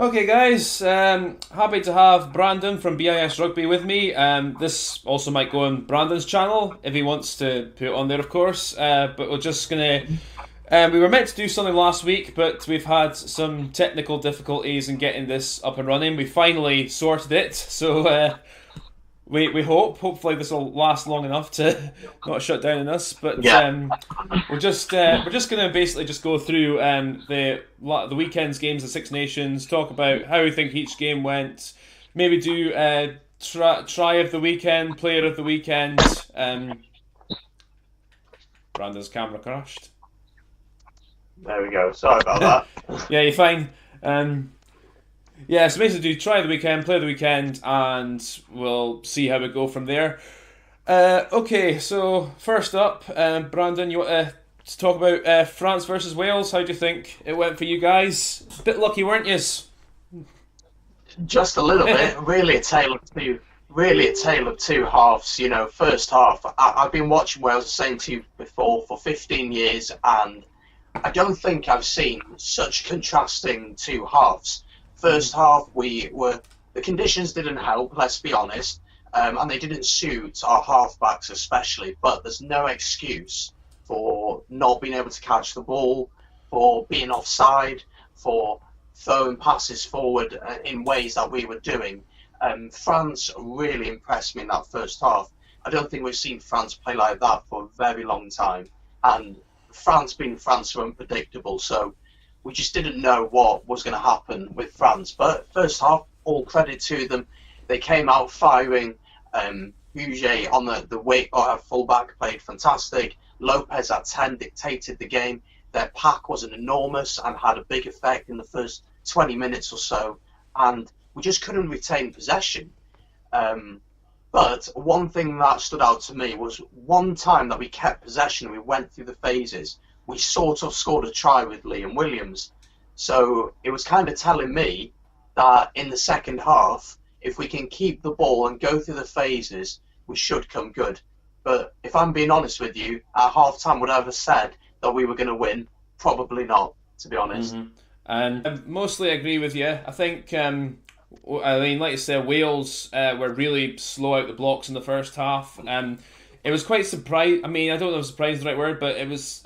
Okay, guys. Happy to have Brandon from BIS Rugby with me. This also might go on Brandon's channel if he wants to put it on there, of course. But we're just gonna. We were meant to do something last week, but we've had some technical difficulties in getting this up and running. We finally sorted it, so we hopefully this will last long enough to not shut down on us. But Yeah, we're just gonna basically just go through the weekend's games, the Six Nations, talk about how we think each game went, maybe do try of the weekend, player of the weekend. Brandon's camera crashed. there we go. Sorry about that. Yeah, you're fine. Um, yeah, so basically do try of the weekend, play of the weekend, and we'll see how we go from there. Okay, so first up, Brandon, you want to talk about France versus Wales? How do you think it went for you guys? A bit lucky, weren't you? Just a little bit. Really a tale of two halves. First half. I've been watching Wales, the same to you before, for 15 years, and I don't think I've seen such contrasting two halves. First half, the conditions didn't help. Let's be honest, and they didn't suit our halfbacks especially. But there's no excuse for not being able to catch the ball, for being offside, for throwing passes forward in ways that we were doing. France really impressed me in that first half. I don't think we've seen France play like that for a very long time. And France being France were unpredictable, so we just didn't know what was going to happen with France. But first half, all credit to them. They came out firing. Huget on the wing or fullback played fantastic. Lopez at 10 dictated the game. Their pack wasn't enormous and had a big effect in the first 20 minutes or so. And we just couldn't retain possession. But one thing that stood out to me was one time that we kept possession and we went through the phases, we sort of scored a try with Liam Williams. So it was kind of telling me that in the second half, if we can keep the ball and go through the phases, we should come good. But if I'm being honest with you, at half time, would I have said that we were going to win? Probably not, to be honest. And I mostly agree with you. I think, I mean, like you said, Wales were really slow out the blocks in the first half. It was quite surprised. I mean, I don't know if surprised is the right word, but it was.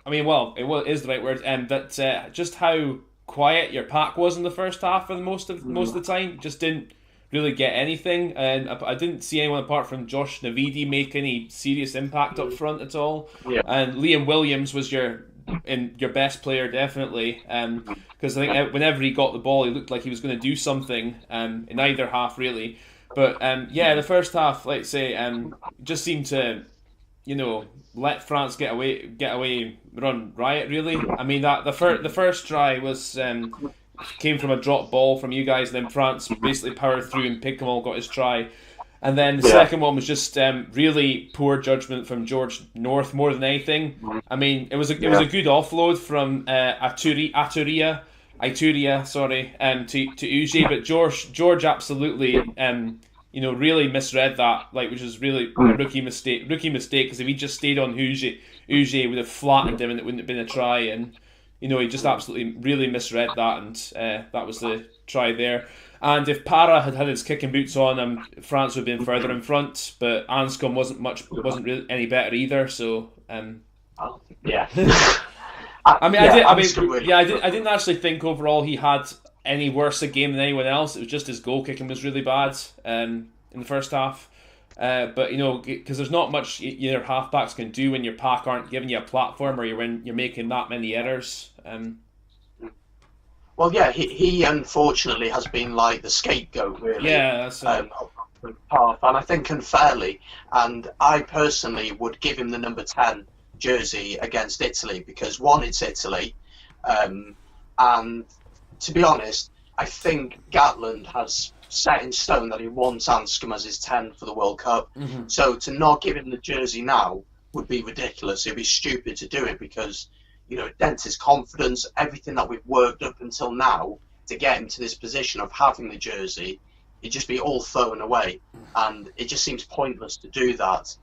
I mean, well, is the right word. But just how quiet your pack was in the first half for most of the time, just didn't really get anything. And I didn't see anyone apart from Josh Navidi make any serious impact up front at all. Yeah. And Liam Williams was your best player definitely, because I think whenever he got the ball, he looked like he was going to do something in either half really. But yeah, the first half, let's say, just seemed to, let France get away, run riot really. I mean that the first try was came from a drop ball from you guys, and then France basically powered through and Pickamall got his try. And then the Yeah. second one was just really poor judgment from George North more than anything. I mean, it was a good offload from Ituria, sorry, to Uji, but George absolutely really misread that, like, which was really a rookie mistake because if he just stayed on Uji would have flattened him and it wouldn't have been a try, and he just absolutely really misread that, and that was the try there. And if Para had had his kicking boots on, France would have been further in front. But Anscombe wasn't really any better either. So, Yeah. I mean, Yeah, I I'm mean, still with yeah, I didn't actually think overall he had any worse a game than anyone else. It was just his goal kicking was really bad in the first half. But because there's not much your halfbacks can do when your pack aren't giving you a platform, or you're making that many errors. Well, yeah, he unfortunately has been like the scapegoat, really, Yeah, that's of the half, and I think unfairly. And I personally would give him the number 10 jersey against Italy because one, it's Italy, and to be honest, I think Gatland has set in stone that he wants Anscombe as his 10 for the World Cup. So to not give him the jersey now would be ridiculous. It'd be stupid to do it because it dents his confidence, everything that we've worked up until now to get him to this position of having the jersey, it'd just be all thrown away. And it just seems pointless to do that.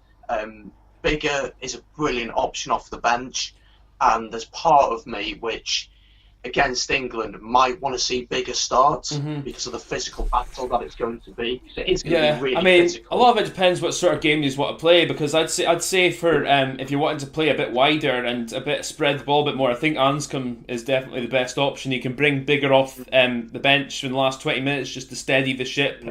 Bigger is a brilliant option off the bench, and there's part of me which against England might want to see bigger starts Mm-hmm. because of the physical battle that it's going to be. So it is going to be Yeah, I really mean, a physical. lot of it depends what sort of game you want to play. Because I'd say for if you're wanting to play a bit wider and a bit spread the ball a bit more, I think Anscombe is definitely the best option. You can bring bigger off the bench in the last 20 minutes just to steady the ship.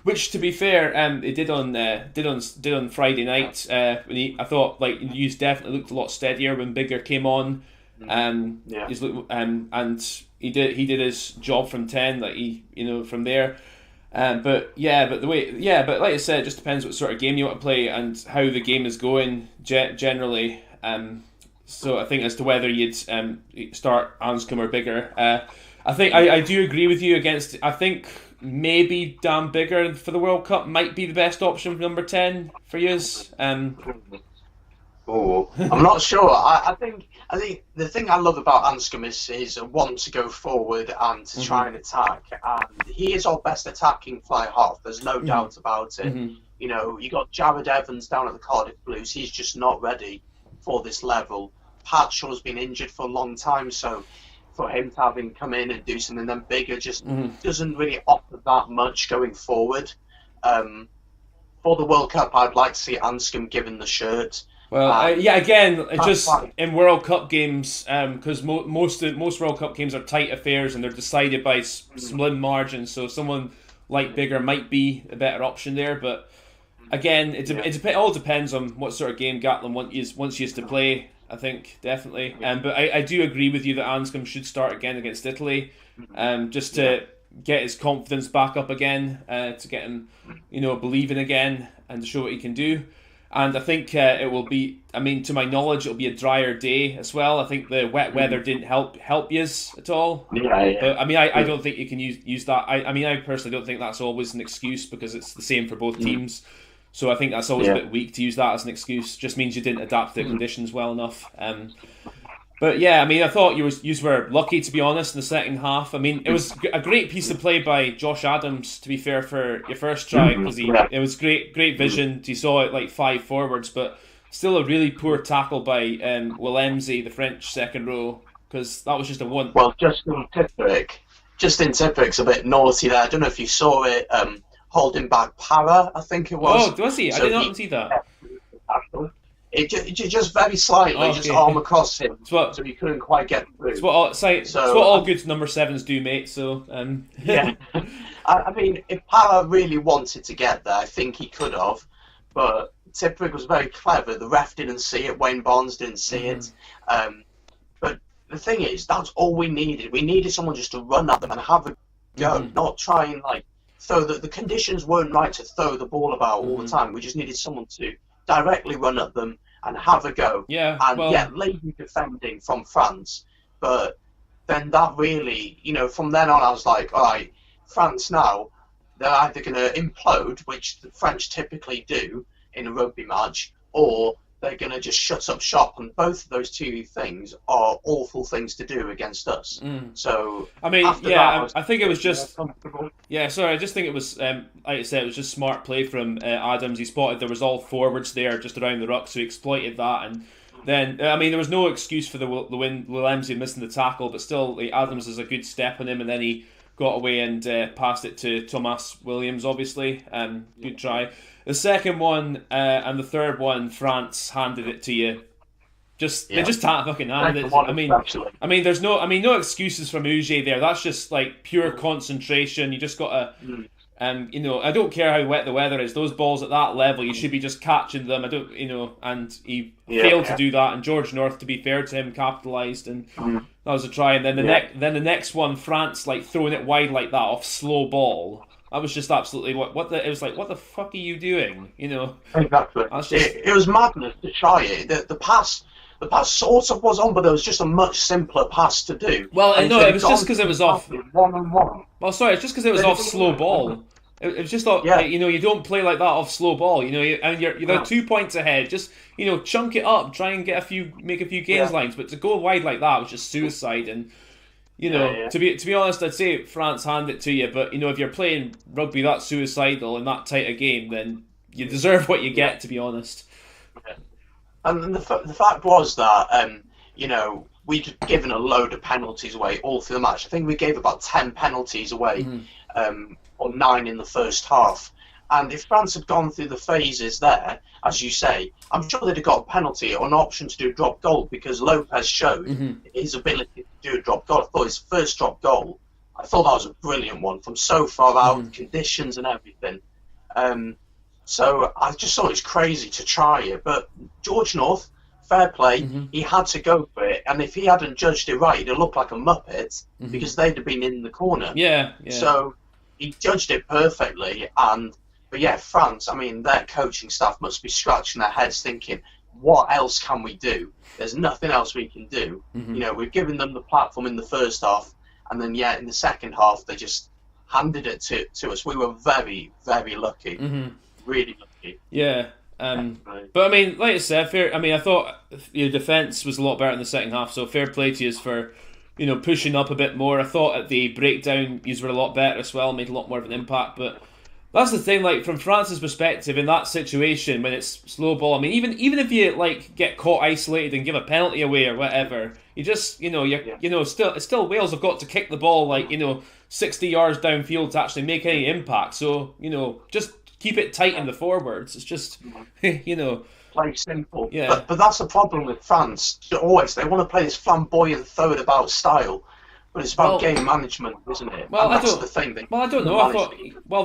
Which, to be fair, they did on Friday night. I thought like Hughes definitely looked a lot steadier when Bigger came on. Yeah. And he did his job from 10. Like from there. But like I said, it just depends what sort of game you want to play and how the game is going generally. So I think as to whether you'd start Anscombe or Bigger. I think I do agree with you against. I think maybe Dan Bigger for the World Cup might be the best option for number 10 for you. Oh, I'm not sure. I think the thing I love about Anscombe is his want to go forward and to try and attack, and he is our best attacking fly half. There's no doubt about it. You got Jared Evans down at the Cardiff Blues. He's just not ready for this level. Pat Shaw's been injured for a long time, so for him to have him come in and do something then Bigger just doesn't really offer that much going forward. For the World Cup, I'd like to see Anscombe given the shirt. Well, again, just in World Cup games, because most World Cup games are tight affairs and they're decided by slim margins. So someone like Bigger might be a better option there. But again, it all depends on what sort of game Gatland wants you to play. I think definitely. But I do agree with you that Anscombe should start again against Italy, just to get his confidence back up again, to get him, believing again and to show what he can do. And I think it will be. I mean, to my knowledge, it'll be a drier day as well. I think the wet weather didn't help yous at all. Yeah. But I mean, I don't think you can use that. I personally don't think that's always an excuse because it's the same for both teams. So I think that's always a bit weak to use that as an excuse. Just means you didn't adapt to the conditions well enough. But yeah, I mean, I thought you were lucky, to be honest, in the second half. I mean, it was a great piece of play by Josh Adams, to be fair, for your first try, because it was great vision. He saw it like 5 forwards, but still a really poor tackle by Willemse, the French second row, because that was just a one. Well, Justin Tipuric's a bit naughty there. I don't know if you saw it, holding back Para, I think it was. Oh, was he? I did not see that. It just very slightly, just arm across him, so he couldn't quite get through. It's what all good number 7s do, mate. So yeah, I mean, if Para really wanted to get there, I think he could have, but Tipuric was very clever. The ref didn't see it. Wayne Barnes didn't see it. But the thing is, that's all we needed. We needed someone just to run at them and have a go, not try and throw. The conditions weren't right to throw the ball about all the time. We just needed someone to directly run at them and have a go. Lazy defending from France. But then that really, from then on I was like, all right, France now, they're either going to implode, which the French typically do in a rugby match, or they're going to just shut up shop. And both of those two things are awful things to do against us. So, I mean, I think it was just... Yeah, sorry, I just think it was, like I said, it was just smart play from Adams. He spotted there was all forwards there just around the ruck, so he exploited that. And then, I mean, there was no excuse for the Willemse missing the tackle, but still, Adams has a good step on him, and then he got away and passed it to Thomas Williams, obviously. Good try. The second one and the third one, France handed it to you. They just fucking handed it. I mean, there's no excuses from Uge there. That's just like pure concentration. You just gotta, I don't care how wet the weather is. Those balls at that level, you should be just catching them. And he failed to do that. And George North, to be fair to him, capitalised, and that was a try. And then the next one, France throwing it wide like that off slow ball. That was just absolutely it was like, what the fuck are you doing? Exactly. It was madness to try it. The pass sort of was on, but it was just a much simpler pass to do. Well, no, it was just because it was off 1-on-1. Well, sorry, it's just because it was off slow ball. It was just you don't play like that off slow ball. And you're 2 points ahead. Just chunk it up, try and make a few gains lines. But to go wide like that was just suicide. And to be honest, I'd say France hand it to you. But if you're playing rugby that suicidal in that tight a game, then you deserve what you get. To be honest. And the fact was that we'd given a load of penalties away all through the match. I think we gave about 10 penalties away, or 9 in the first half. And if France had gone through the phases there, as you say, I'm sure they'd have got a penalty or an option to do a drop goal, because Lopez showed his ability to do a drop goal. I thought his first drop goal, I thought that was a brilliant one from so far out, conditions and everything. So I just thought it was crazy to try it. But George North, fair play, he had to go for it. And if he hadn't judged it right, it'd look like a Muppet, because they'd have been in the corner. Yeah. So he judged it perfectly. But yeah, France, I mean, their coaching staff must be scratching their heads thinking, what else can we do? There's nothing else we can do. You know, we've given them the platform in the first half, and then, in the second half, they just handed it to us. We were very, very lucky. Really lucky. Yeah. But I mean, like I said, I thought your defence was a lot better in the second half, so fair play to you for, pushing up a bit more. I thought at the breakdown, you were a lot better as well, made a lot more of an impact, but that's the thing, like, from France's perspective, in that situation, when it's slow ball, I mean, even if you, like, get caught isolated and give a penalty away or whatever, you just, still Wales have got to kick the ball, like, 60 yards downfield to actually make any impact, so, just keep it tight in the forwards. It's just, Play simple. Yeah. But that's the problem with France. Always, they want to play this flamboyant, throw-it-about style. But it's about game management, isn't it? Well, that's the thing. I don't know. I thought, but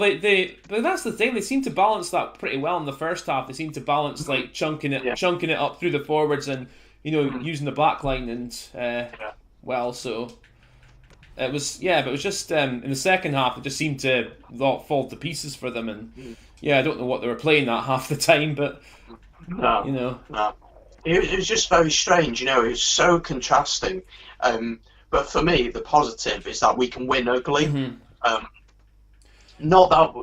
that's the thing. They seem to balance that pretty well in the first half. They seem to balance like chunking it up through the forwards and using the back line and so it was but it was just in the second half it just seemed to fall to pieces for them, and I don't know what they were playing that half the time, but no. It was just very strange. It was so contrasting. But for me, the positive is that we can win ugly. Not that,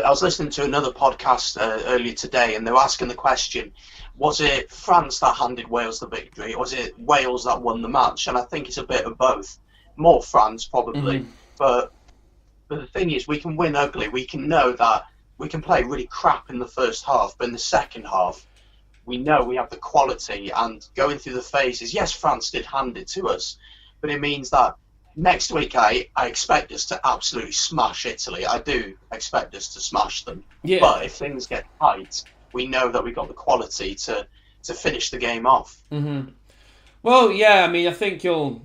I was listening to another podcast earlier today, and they were asking the question, was it France that handed Wales the victory, or was it Wales that won the match? And I think it's a bit of both. More France, probably. But the thing is, we can win ugly. We can know that we can play really crap in the first half, but in the second half, we know we have the quality. And going through the phases, yes, France did hand it to us, but it means that next week I expect us to absolutely smash Italy. I do expect us to smash them. Yeah. But if things get tight, we know that we've got the quality to finish the game off. Well, I mean, I think you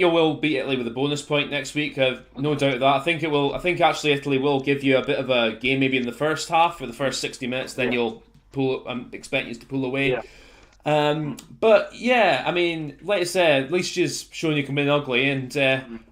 will beat Italy with a bonus point next week. No doubt of that. I think actually Italy will give you a bit of a game maybe in the first half for the first 60 minutes. Then you'll pull. I'm expecting you to pull away. But I mean, like I said, at least she's showing you can win ugly, and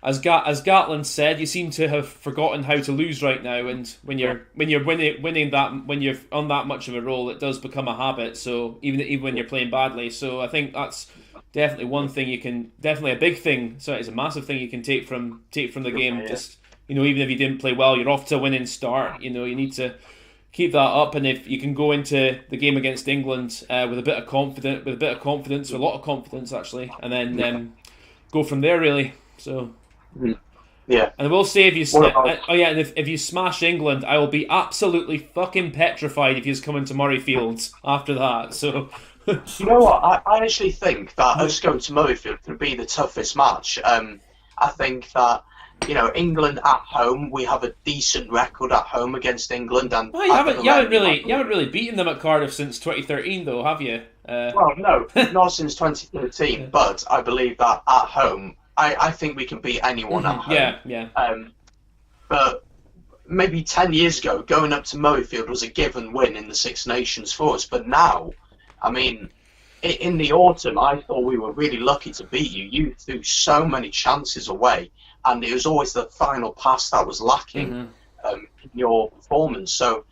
as Gatland said, you seem to have forgotten how to lose right now. And when you're winning that, when you're on that much of a roll, it does become a habit. So even when you're playing badly, so I think that's definitely one thing definitely a big thing. So it's a massive thing you can take from the game. Just even if you didn't play well, you're off to a winning start. You need to keep that up, and if you can go into the game against England with a lot of confidence actually, and then go from there really. So and I will say if you smash England, I will be absolutely fucking petrified if you come into Murrayfield after that. So you know what? I actually think that us going to Murrayfield could be the toughest match. I think that. England at home, we have a decent record at home against England, and you haven't really beaten them at Cardiff since 2013, though, have you? Well, no, not since 2013. But I believe that at home, I think we can beat anyone at home. But maybe 10 years ago, going up to Murrayfield was a given win in the Six Nations for us. But now, I mean, in the autumn, I thought we were really lucky to beat you. You threw so many chances away. And it was always the final pass that was lacking in your performance. So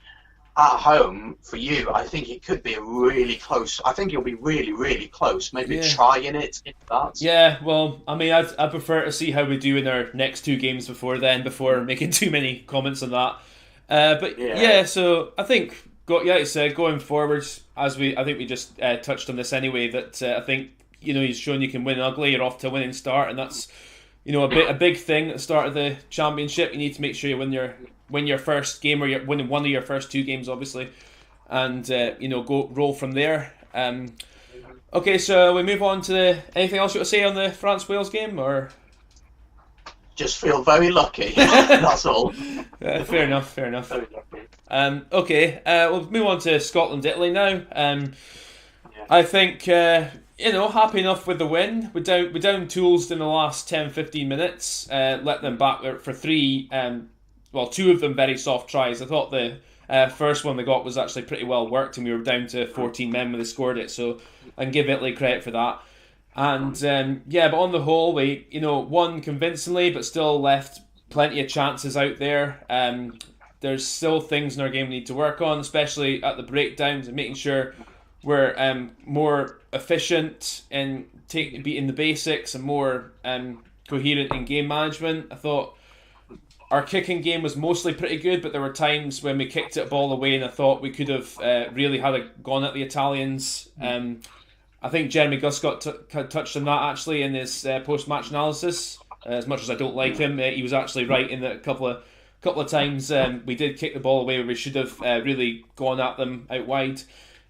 at home, for you, I think it could be a really close. I think you'll be really, really close. Maybe trying it, if that. Yeah, well, I mean, I prefer to see how we do in our next two games before making too many comments on that. So I think, going forwards, I think we just touched on this anyway, that I think, he's shown you can win ugly, you're off to a winning start, and that's a big thing at the start of the championship. You need to make sure you win your first game, or you're winning one of your first two games, obviously, and roll from there. Okay, so we move on to anything else you want to say on the France-Wales game, or? Just feel very lucky. That's all. Fair enough, fair enough. Very lucky. Okay, we'll move on to Scotland-Italy now. Yeah. I think, happy enough with the win. We down tools in the last 10, 15 minutes. Let them back for three, two of them very soft tries. I thought the first one they got was actually pretty well worked, and we were down to 14 men when they scored it, so I can give Italy credit for that. And but on the whole, we won convincingly, but still left plenty of chances out there. There's still things in our game we need to work on, especially at the breakdowns and making sure we're more efficient in beating the basics and more coherent in game management. I thought our kicking game was mostly pretty good, but there were times when we kicked it ball away and I thought we could have really had a gone at the Italians. I think Jeremy Gus touched on that actually in his post-match analysis. As much as I don't like him, he was actually right in that a couple of times we did kick the ball away where we should have really gone at them out wide.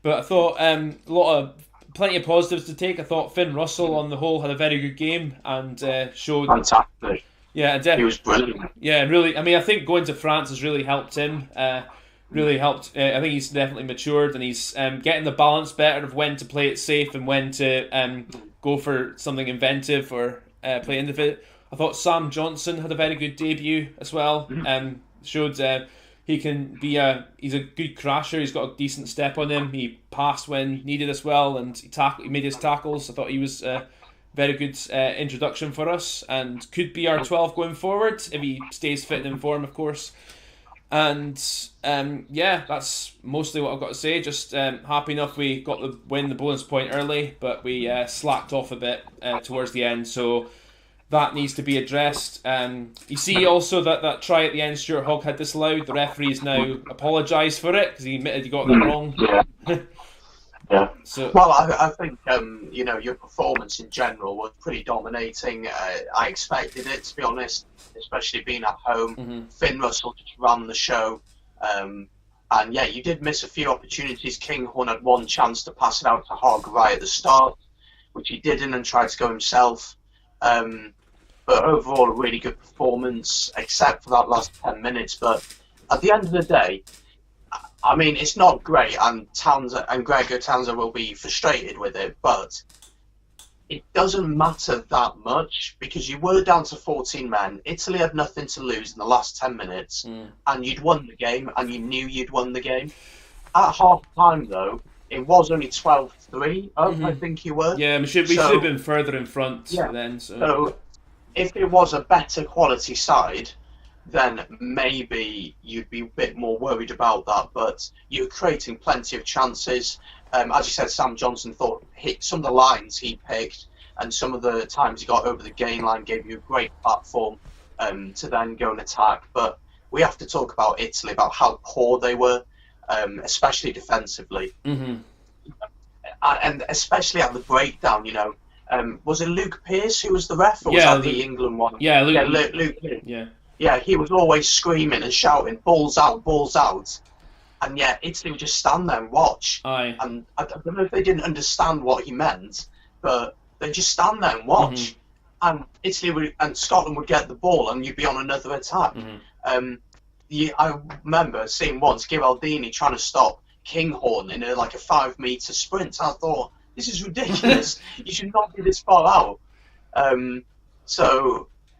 But I thought plenty of positives to take. I thought Finn Russell on the whole had a very good game and showed Fantastic. Yeah, he was brilliant. Yeah, really. I mean, I think going to France has really helped him. Really helped. I think he's definitely matured and he's getting the balance better of when to play it safe and when to go for something inventive or play into it. I thought Sam Johnson had a very good debut as well. Showed he can be he's a good crasher. He's got a decent step on him. He passed when needed as well, and he made his tackles. I thought he was a very good introduction for us, and could be our 12 going forward if he stays fit and in form, of course. And that's mostly what I've got to say. Just happy enough we got the win, the bonus point early, but we slacked off a bit towards the end. So that needs to be addressed. You see also that try at the end Stuart Hogg had disallowed. The referee's now apologised for it because he admitted he got that wrong. Yeah. So, well, I think your performance in general was pretty dominating. I expected it, to be honest, especially being at home. Mm-hmm. Finn Russell just ran the show, and you did miss a few opportunities. Kinghorn had one chance to pass it out to Hogg right at the start, which he didn't, and tried to go himself. But overall, a really good performance, except for that last 10 minutes. But at the end of the day, I mean, it's not great, and Gregor Townsend will be frustrated with it, but it doesn't matter that much because you were down to 14 men. Italy had nothing to lose in the last 10 minutes, and you'd won the game, and you knew you'd won the game. At half time, though, it was only 12-3 up, I think you were. Yeah, we should have been further in front then. So if it was a better quality side, then maybe you'd be a bit more worried about that. But you're creating plenty of chances. As you said, Sam Johnson hit some of the lines he picked, and some of the times he got over the gain line gave you a great platform to then go and attack. But we have to talk about Italy, about how poor they were, especially defensively. Mm-hmm. And especially at the breakdown, was it Luke Pearce who was the ref, or was that the England one? Yeah, Luke Pearce. Yeah. Yeah, he was always screaming and shouting, balls out, balls out. And yet Italy would just stand there and watch. Aye. And I don't know if they didn't understand what he meant, but they'd just stand there and watch. And and Scotland would get the ball and you'd be on another attack. I remember seeing once Giraldini trying to stop Kinghorn in a 5-metre sprint. I thought, this is ridiculous. You should not be this far out.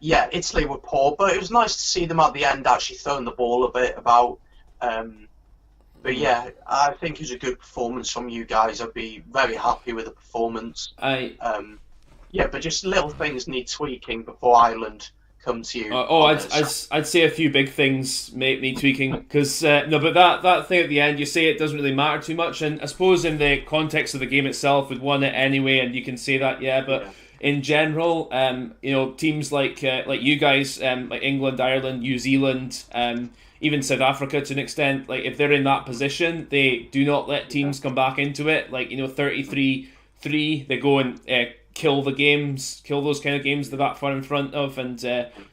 Yeah, Italy were poor, but it was nice to see them at the end actually throwing the ball a bit about. But yeah, I think it was a good performance from you guys. I'd be very happy with the performance. But just little things need tweaking before Ireland come to you. I'd say a few big things need tweaking because but that thing at the end, you say it doesn't really matter too much, and I suppose in the context of the game itself, we'd won it anyway, and you can say that, but. Yeah. In general, teams like you guys, like England, Ireland, New Zealand, even South Africa to an extent, if they're in that position, they do not let teams come back into it. 33-3, they go and kill those kind of games they're that far in front of, and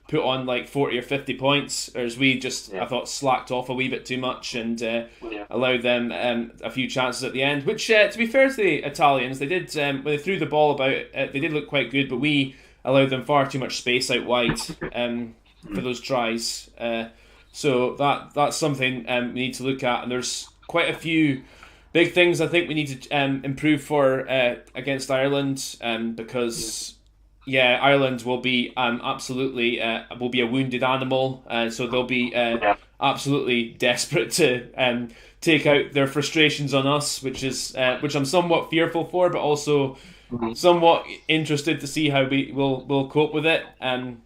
put on like 40 or 50 points, whereas we just, I thought, slacked off a wee bit too much and allowed them a few chances at the end, which, to be fair to the Italians, they did, when they threw the ball about, they did look quite good, but we allowed them far too much space out wide for those tries. So that's something we need to look at, and there's quite a few big things I think we need to improve for against Ireland, because Ireland will be absolutely will be a wounded animal, so they'll be absolutely desperate to take out their frustrations on us, which I'm somewhat fearful for, but also somewhat interested to see how we'll cope with it,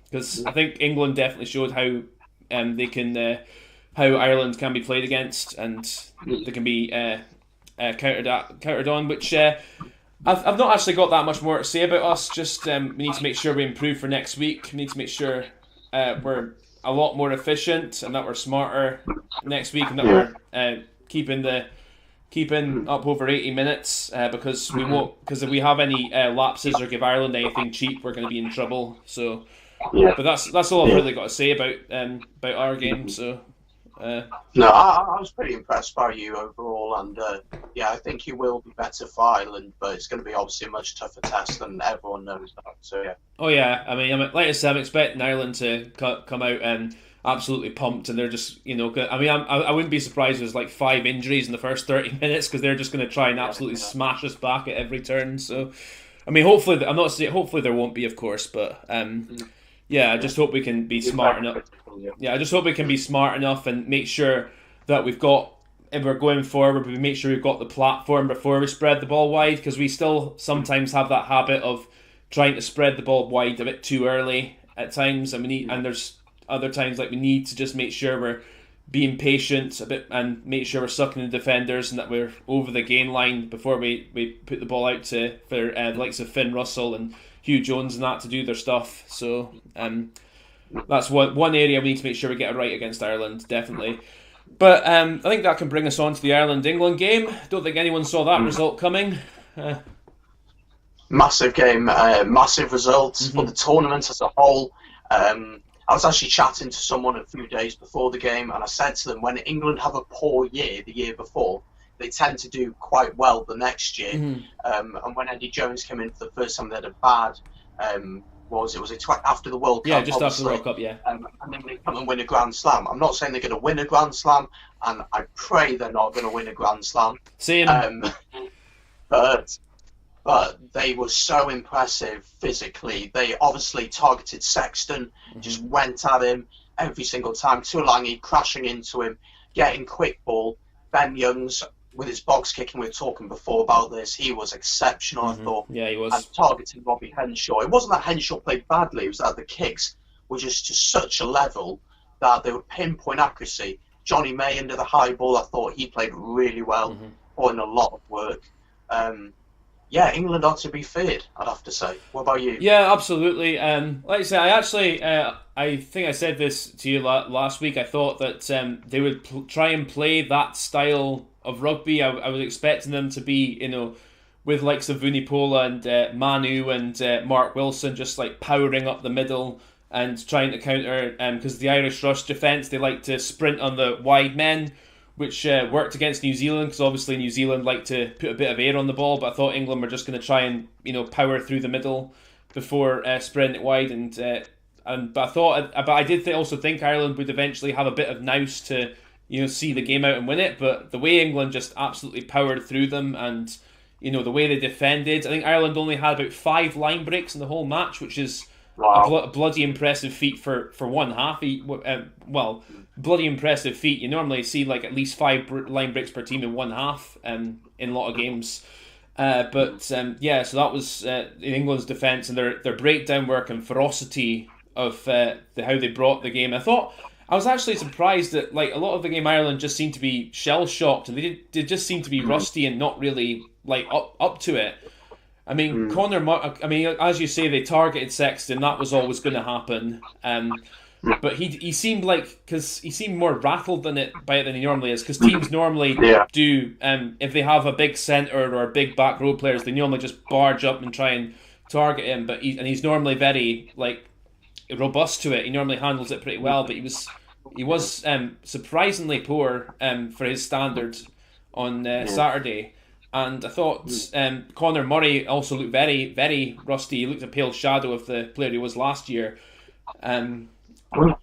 because I think England definitely showed how they can how Ireland can be played against, and they can be countered on, which I've not actually got that much more to say about us. Just we need to make sure we improve for next week. We need to make sure we're a lot more efficient and that we're smarter next week, and that we're keeping up over 80 minutes, because we won't, because if we have any lapses or give Ireland anything cheap, we're going to be in trouble. So, but that's all I've really got to say about our game. So. No, I was pretty impressed by you overall, and I think you will be better for Ireland, but it's going to be obviously a much tougher test, and everyone knows that. So yeah. Oh yeah, I mean, like I said, I'm expecting Ireland to come out and absolutely pumped, and they're just, I mean, I wouldn't be surprised if there's like 5 injuries in the first 30 minutes, because they're just going to try and absolutely smash us back at every turn. So, I mean, hopefully, I'm not saying hopefully there won't be, of course, but I just hope we can be smart enough. Yeah, I just hope we can be smart enough and make sure that we've got, if we're going forward, we make sure we've got the platform before we spread the ball wide, because we still sometimes have that habit of trying to spread the ball wide a bit too early at times, and there's other times like we need to just make sure we're being patient a bit and make sure we're sucking the defenders and that we're over the gain line before we put the ball out for the likes of Finn Russell and Hugh Jones and that to do their stuff. So that's one area we need to make sure we get it right against Ireland, definitely. But I think that can bring us on to the Ireland-England game. Don't think anyone saw that result coming. Massive game, massive results for the tournament as a whole. I was actually chatting to someone a few days before the game, and I said to them, when England have a poor year the year before, they tend to do quite well the next year. And when Eddie Jones came in for the first time, they had a bad, after the World Cup? Yeah, just after the World Cup, yeah. And then they come and win a Grand Slam. I'm not saying they're going to win a Grand Slam, and I pray they're not going to win a Grand Slam. Same. But they were so impressive physically. They obviously targeted Sexton, just went at him every single time. Tuolangi crashing into him, getting quick ball. Ben Youngs with his box kicking, we were talking before about this, he was exceptional, I thought. Yeah, he was. And targeting Robbie Henshaw. It wasn't that Henshaw played badly, it was that the kicks were just to such a level that they would pinpoint accuracy. Johnny May into the high ball, I thought he played really well, put in a lot of work. England ought to be feared, I'd have to say. What about you? Yeah, absolutely. Like I say, I think I said this to you last week. I thought that they would try and play that style of rugby. I was expecting them to be, with likes of Vunipola and Manu and Mark Wilson just like powering up the middle and trying to counter, because the Irish rush defence, they like to sprint on the wide men, which worked against New Zealand, because obviously New Zealand like to put a bit of air on the ball, but I thought England were just going to try and power through the middle before spreading it wide, but I did also think Ireland would eventually have a bit of nous to see the game out and win it, but the way England just absolutely powered through them, and the way they defended, I think Ireland only had about 5 line breaks in the whole match, which is a bloody impressive feat for one half. Bloody impressive feat. You normally see like at least 5 line breaks per team in one half in a lot of games. So that was in England's defence, and their breakdown work and ferocity of how they brought the game. I was actually surprised that like a lot of the game Ireland just seemed to be shell shocked, and they just seemed to be rusty and not really like up to it. I mean, as you say, they targeted Sexton. That was always going to happen. But he seemed because he seemed more rattled than he normally is. Because teams normally do, if they have a big centre or a big back row players, they normally just barge up and try and target him, but he's normally very like robust to it. He normally handles it pretty well, but he was surprisingly poor for his standards on Saturday. And I thought Conor Murray also looked very, very rusty. He looked a pale shadow of the player he was last year.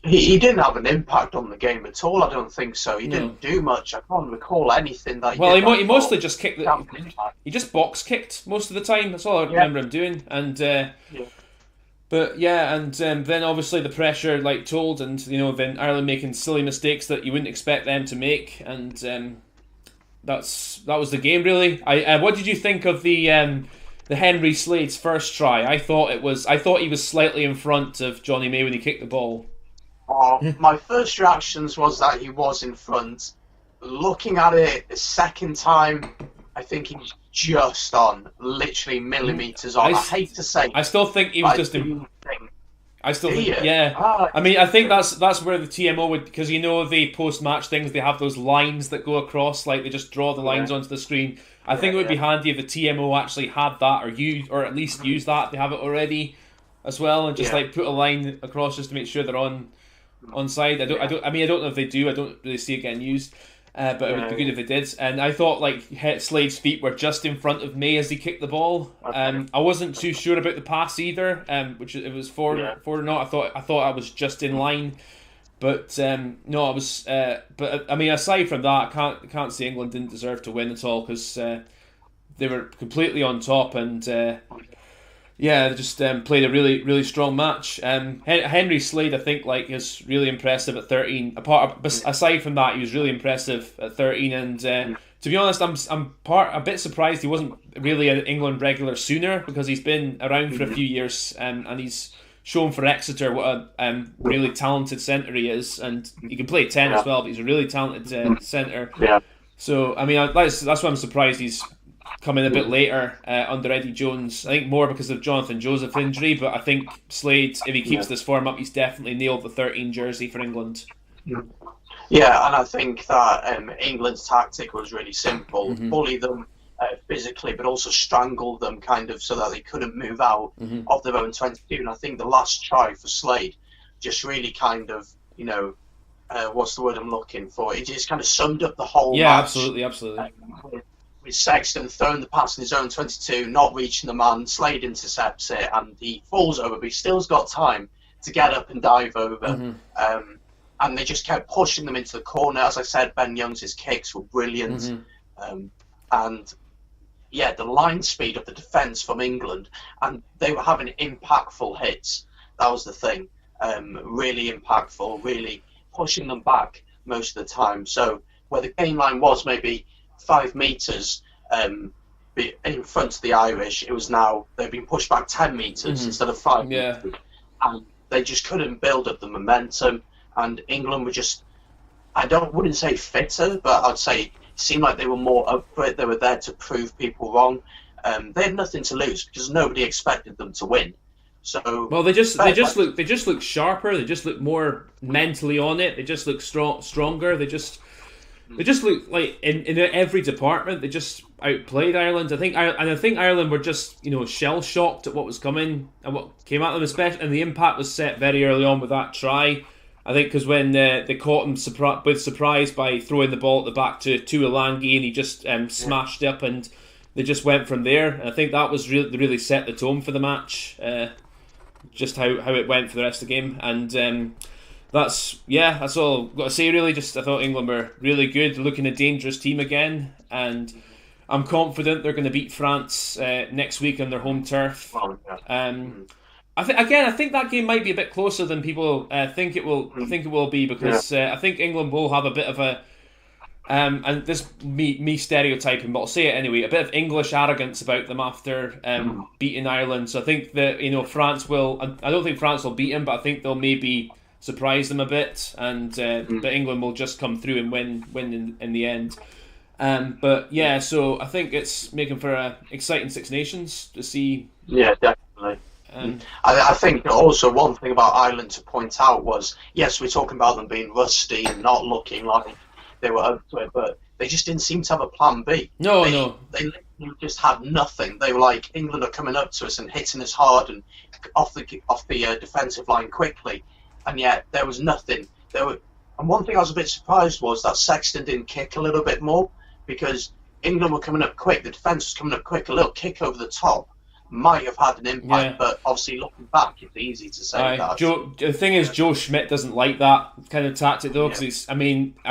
He didn't have an impact on the game at all. I don't think so. He didn't do much. I can't recall anything that. He mostly just kicked. He just box kicked most of the time. That's all I remember him doing. And but then obviously the pressure like told, and then Ireland making silly mistakes that you wouldn't expect them to make, and that was the game really. What did you think of the Henry Slade's first try? I thought he was slightly in front of Johnny May when he kicked the ball. My first reactions was that he was in front. Looking at it a second time, I think he's just on, literally millimeters on. I hate to say, I still think he was just in. I still think, yeah. I mean, I think that's where the TMO would, because the post-match things, they have those lines that go across, like they just draw the lines onto the screen. I think it would be handy if the TMO actually had that, or at least use that. They have it already as well, and just like put a line across just to make sure they're on side. I don't know if they do. I don't really see it getting used. But it would be good if they did. And I thought like Slade's feet were just in front of May as he kicked the ball. I wasn't too sure about the pass either, which it was forward or not. I thought I was just in line, but no, I was. But I mean, aside from that, I can't say England didn't deserve to win at all, because they were completely on top, and they just played a really, really strong match. Henry Slade, I think, like, is really impressive at 13. Aside from that, he was really impressive at 13. And to be honest, I'm a bit surprised he wasn't really an England regular sooner, because he's been around for a few years, and he's shown for Exeter what a really talented centre he is, and he can play 10 as well. But he's a really talented centre. Yeah. So I mean, that's why I'm surprised he's come in a bit later under Eddie Jones. I think more because of Jonathan Joseph's injury, but I think Slade, if he keeps this form up, he's definitely nailed the 13 jersey for England. Yeah, and I think that England's tactic was really simple. Bully them physically, but also strangle them kind of so that they couldn't move out of their own 22. And I think the last try for Slade just really kind of, what's the word I'm looking for? It just kind of summed up the whole match. Yeah, absolutely. With Sexton throwing the pass in his own 22, not reaching the man, Slade intercepts it, and he falls over, but he still's got time to get up and dive over. And they just kept pushing them into the corner. As I said, Ben Youngs' kicks were brilliant. And yeah, the line speed of the defence from England, and they were having impactful hits. That was the thing. Really impactful, really pushing them back most of the time. So where the game line was maybe 5 metres in front of the Irish, it was now they've been pushed back 10 metres instead of 5 metres. And they just couldn't build up the momentum, and England were just, wouldn't say fitter, but I'd say it seemed like they were more up for it. They were there to prove people wrong. They had nothing to lose because nobody expected them to win. So they just look sharper. They just look more mentally on it. They just look stronger. They just look like in every department they just outplayed Ireland. I think Ireland were just shell shocked at what was coming and what came at them, especially, and the impact was set very early on with that try. I think because when they caught him with surprise by throwing the ball at the back to Tuolangi, and he just smashed up, and they just went from there. And I think that was really set the tone for the match, just how it went for the rest of the game. And that's all I've got to say really. Just I thought England were really good, looking a dangerous team again, and I'm confident they're going to beat France next week on their home turf. I think that game might be a bit closer than people think it will be, because I think England will have a bit of a and this me stereotyping, but I'll say it anyway, a bit of English arrogance about them after beating Ireland. So I think that France will. I don't think France will beat them, but I think they'll maybe surprise them a bit, and but England will just come through and win in the end. But yeah, so I think it's making for a exciting Six Nations to see. Yeah, definitely. I think also one thing about Ireland to point out was, yes, we're talking about them being rusty and not looking like they were up to it, but they just didn't seem to have a plan B. No. They you just had nothing. They were like, England are coming up to us and hitting us hard and off the defensive line quickly, and yet there was nothing. And one thing I was a bit surprised was that Sexton didn't kick a little bit more, because England were coming up quick, the defence was coming up quick. A little kick over the top might have had an impact, but obviously looking back, it's easy to say that. The thing is, Joe Schmidt doesn't like that kind of tactic though, because I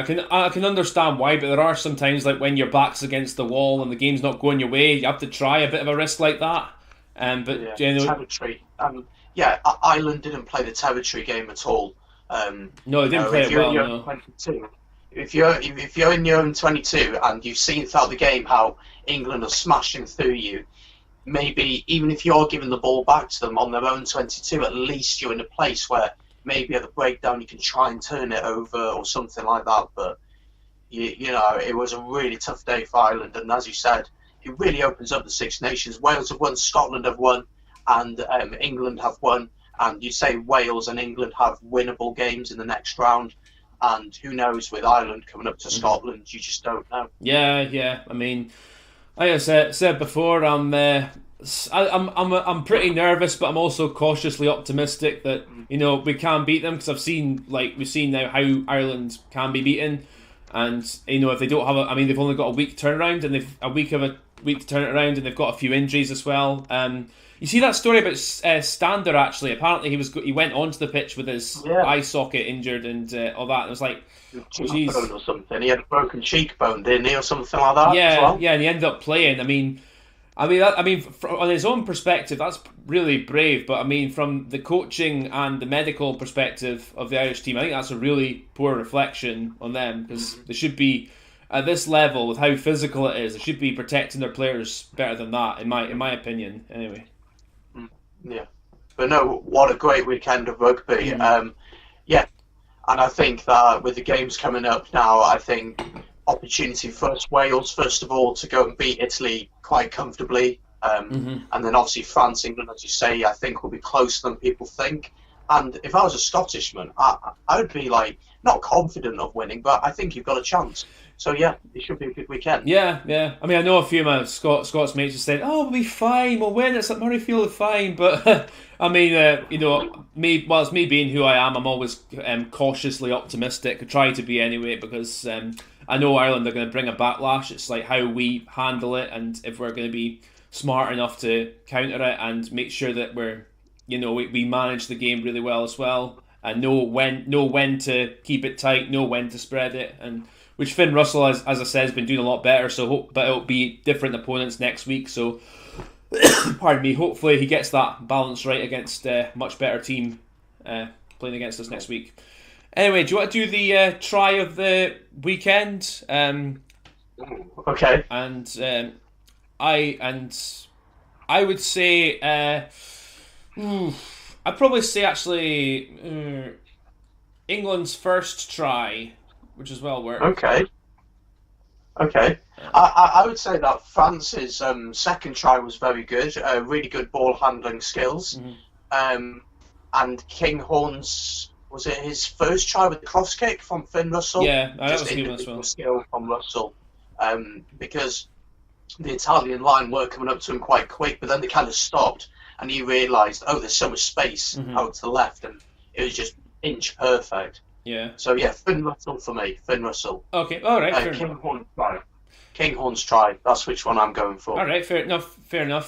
can understand why, but there are some times like when your back's against the wall and the game's not going your way, you have to try a bit of a risk like that. Territory. Ireland didn't play the territory game at all. No, they didn't play it well. No. 22, if you're in your own 22 and you've seen throughout the game how England are smashing through you, maybe even if you're giving the ball back to them on their own 22, at least you're in a place where maybe at the breakdown you can try and turn it over or something like that. But you know, it was a really tough day for Ireland, and as you said, it really opens up the Six Nations. Wales have won, Scotland have won, and England have won. And you say Wales and England have winnable games in the next round, and who knows with Ireland coming up to Scotland, you just don't know. Yeah. I mean, like I said before, I'm pretty nervous, but I'm also cautiously optimistic that we can beat them, because we've seen now how Ireland can be beaten, and if they don't have they've only got a week turnaround, and they've a week to turn it around, and they've got a few injuries as well. You see that story about Stander, actually? Apparently he went onto the pitch with his eye socket injured and all that. It was like, cheekbone or something. He had a broken cheekbone, didn't he, or something like that? Yeah, and he ended up playing. I mean, on his own perspective, that's really brave. But I mean, from the coaching and the medical perspective of the Irish team, I think that's a really poor reflection on them, because they should be, at this level, with how physical it is, they should be protecting their players better than that, in my opinion. Anyway. Yeah, but no, what a great weekend of rugby. And I think that with the games coming up now, I think opportunity for us, Wales, first of all, to go and beat Italy quite comfortably. And then obviously France, England, as you say, I think will be closer than people think. And if I was a Scottishman, I would be like, not confident of winning, but I think you've got a chance. So yeah, it should be a good weekend. Yeah. I mean, I know a few of my Scots mates have said, "Oh, we'll be fine. We'll win. It's at Murrayfield, fine." But I mean, it's me being who I am. I'm always cautiously optimistic. I try to be anyway, because I know Ireland are going to bring a backlash. It's like how we handle it, and if we're going to be smart enough to counter it and make sure that we manage the game really well as well, and know when to keep it tight, know when to spread it, and which Finn Russell, as I said, has been doing a lot better. So but it'll be different opponents next week. So pardon me. Hopefully he gets that balance right against a much better team playing against us next week. Anyway, do you want to do the try of the weekend? Okay. And I would say I'd probably say actually England's first try, which is well worked. Okay. I would say that France's second try was very good. Really good ball handling skills. And Kinghorn's, was it his first try with the cross kick from Finn Russell? Yeah, that just was good as well. Skill from Russell, because the Italian line were coming up to him quite quick, but then they kind of stopped, and he realised, there's so much space out to the left, and it was just inch perfect. Yeah. So yeah, Finn Russell for me. Finn Russell. Okay. All right. Kinghorn's try. That's which one I'm going for. All right. Fair enough.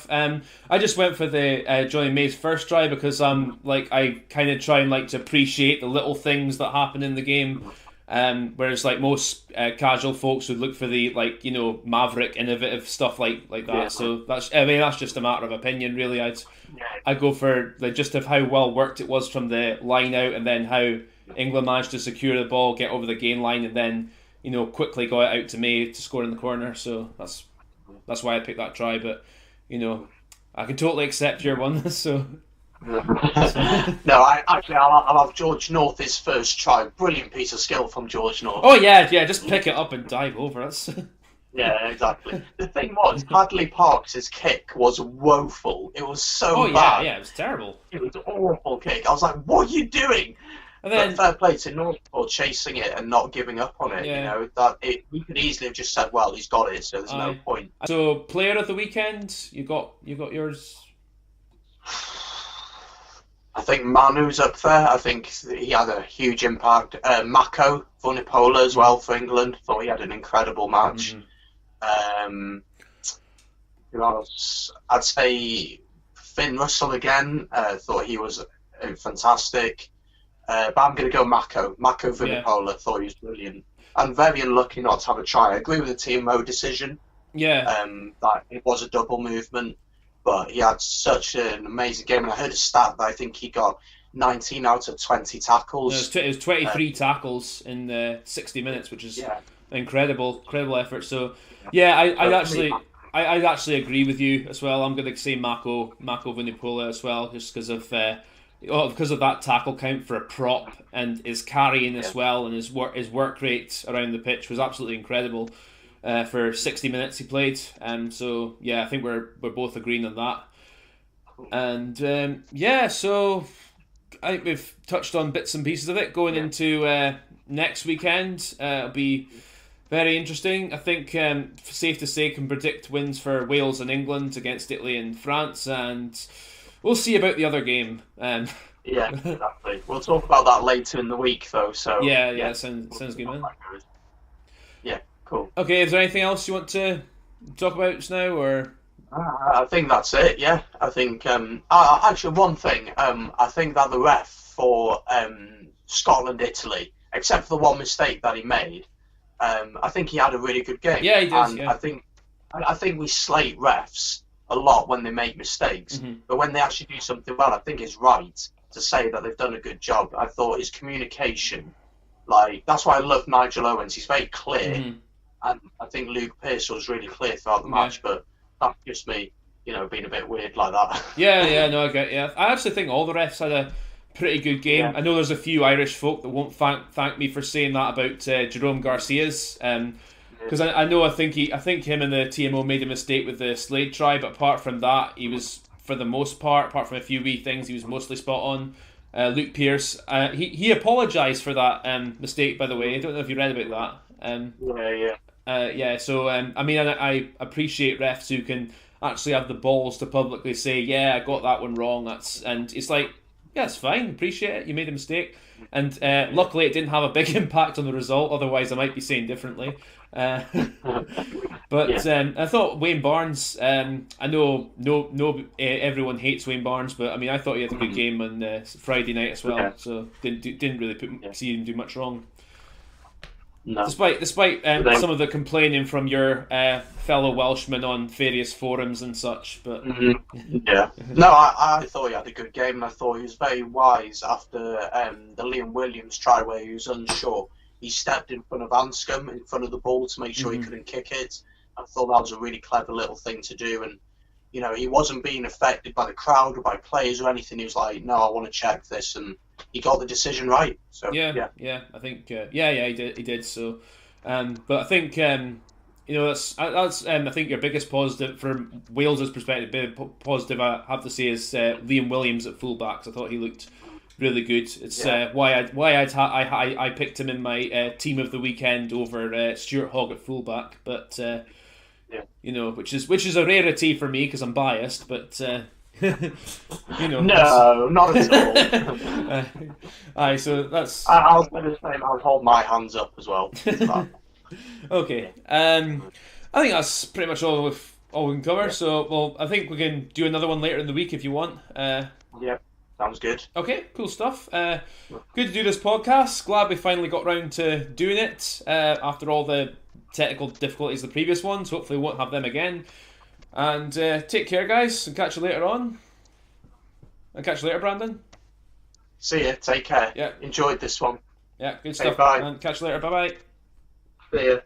I just went for the Johnny May's first try, because I kind of try and like to appreciate the little things that happen in the game. Whereas like most casual folks would look for the maverick, innovative stuff like that. Yeah. So that's just a matter of opinion, really. I'd go for just of how well worked it was from the line out, and then how England managed to secure the ball, get over the gain line, and then quickly got it out to May to score in the corner. So that's why I picked that try. But I can totally accept your one. So. No, I love George North's first try. Brilliant piece of skill from George North. Oh yeah, just pick it up and dive over. That's. Yeah, exactly. The thing was, Hadley Parks' kick was woeful. It was so bad. Yeah, it was terrible. It was an awful kick. I was like, what are you doing? And But then, fair play to North for chasing it and not giving up on it. You yeah, know that we could easily have just said, "Well, he's got it, so there's no I. point." So player of the weekend, you got yours. I think Manu's up there. I think he had a huge impact. Mako Vunipola as well for England. Thought he had an incredible match. Mm-hmm. Um, who else? I'd say Finn Russell again. Thought he was fantastic. But I'm going to go Mako. Mako Yeah, Vunipola. Thought he was brilliant. And very unlucky not to have a try. I agree with the TMO decision. yeah. That it was a double movement, but he had such an amazing game. And I heard a stat that I think he got 19 out of 20 No, tackles. it was 23 tackles in the 60 minutes, which is Yeah, incredible effort. So, yeah, I'd but actually, I'd actually agree with you as well. I'm going to say Mako Vunipola as well, just because of that tackle count for a prop and his carrying as well, and his work rate around the pitch was absolutely incredible. For 60 minutes he played, so yeah, I think we're both agreeing on that. And yeah, so I think we've touched on bits and pieces of it going into next weekend. It'll be very interesting. I think safe to say can predict wins for Wales and England against Italy and France, and we'll see about the other game. yeah, exactly. We'll talk about that later in the week, though. So yeah, sounds good, man. Yeah, cool. Okay, is there anything else you want to talk about just now, or? I think that's it. Yeah, I think. Actually, one thing. I think that the ref for Scotland Italy, except for the one mistake that he made, I think he had a really good game. Yeah, he does. And Yeah. I think we slate refs a lot when they make mistakes, Mm-hmm. but when they actually do something well, I think it's right to say that they've done a good job. I thought his communication, like that's why I love Nigel Owens. He's very clear, and I think Luke Pearce was really clear throughout the match. But that's just me, being a bit weird like that. Yeah, no, I get. Yeah, I actually think all the refs had a pretty good game. Yeah. I know there's a few Irish folk that won't thank me for saying that about Jerome Garcia's, because I think him and the TMO made a mistake with the Slade try, but apart from that, he was for the most part, apart from a few wee things, he was mostly spot on. Luke Pearce, he apologised for that mistake, by the way. I don't know if you read about that. Yeah. So I mean, I appreciate refs who can actually have the balls to publicly say, "Yeah, I got that one wrong." And it's like, yeah, it's fine. Appreciate it. You made a mistake, and luckily it didn't have a big impact on the result. Otherwise, I might be saying differently. But I thought Wayne Barnes. I know everyone hates Wayne Barnes, but I mean, I thought he had a good game on Friday night as well. Yeah. So didn't really see him do much wrong. No. Despite some of the complaining from your fellow Welshmen on various forums and such, but Yeah. No, I thought he had a good game, and I thought he was very wise after the Liam Williams try where he was unsure. He stepped in front of Anscombe, in front of the ball, to make sure he couldn't kick it. I thought that was a really clever little thing to do, and he wasn't being affected by the crowd or by players or anything. He was like, "No, I want to check this," and he got the decision right. So yeah. I think he did. So, but I think that's I think your biggest positive from Wales's perspective, big positive I have to say is Liam Williams at fullbacks. I thought he looked really good. It's why I picked him in my team of the weekend over Stuart Hogg at fullback, but which is a rarity for me because I'm biased, but. No, not at all. So that's. I'll say the same. I'll hold my hands up as well. Okay. I think that's pretty much all we can cover. Yeah. So, well, I think we can do another one later in the week if you want. Yeah, sounds good. Okay, cool stuff. Good to do this podcast. Glad we finally got round to doing it after all the technical difficulties of the previous ones. Hopefully, we won't have them again. And take care, guys, and catch you later on. And catch you later, Brandon. See ya. Take care. Yeah. Enjoyed this one. Yeah, good stuff. Bye. And catch you later. Bye-bye. See ya.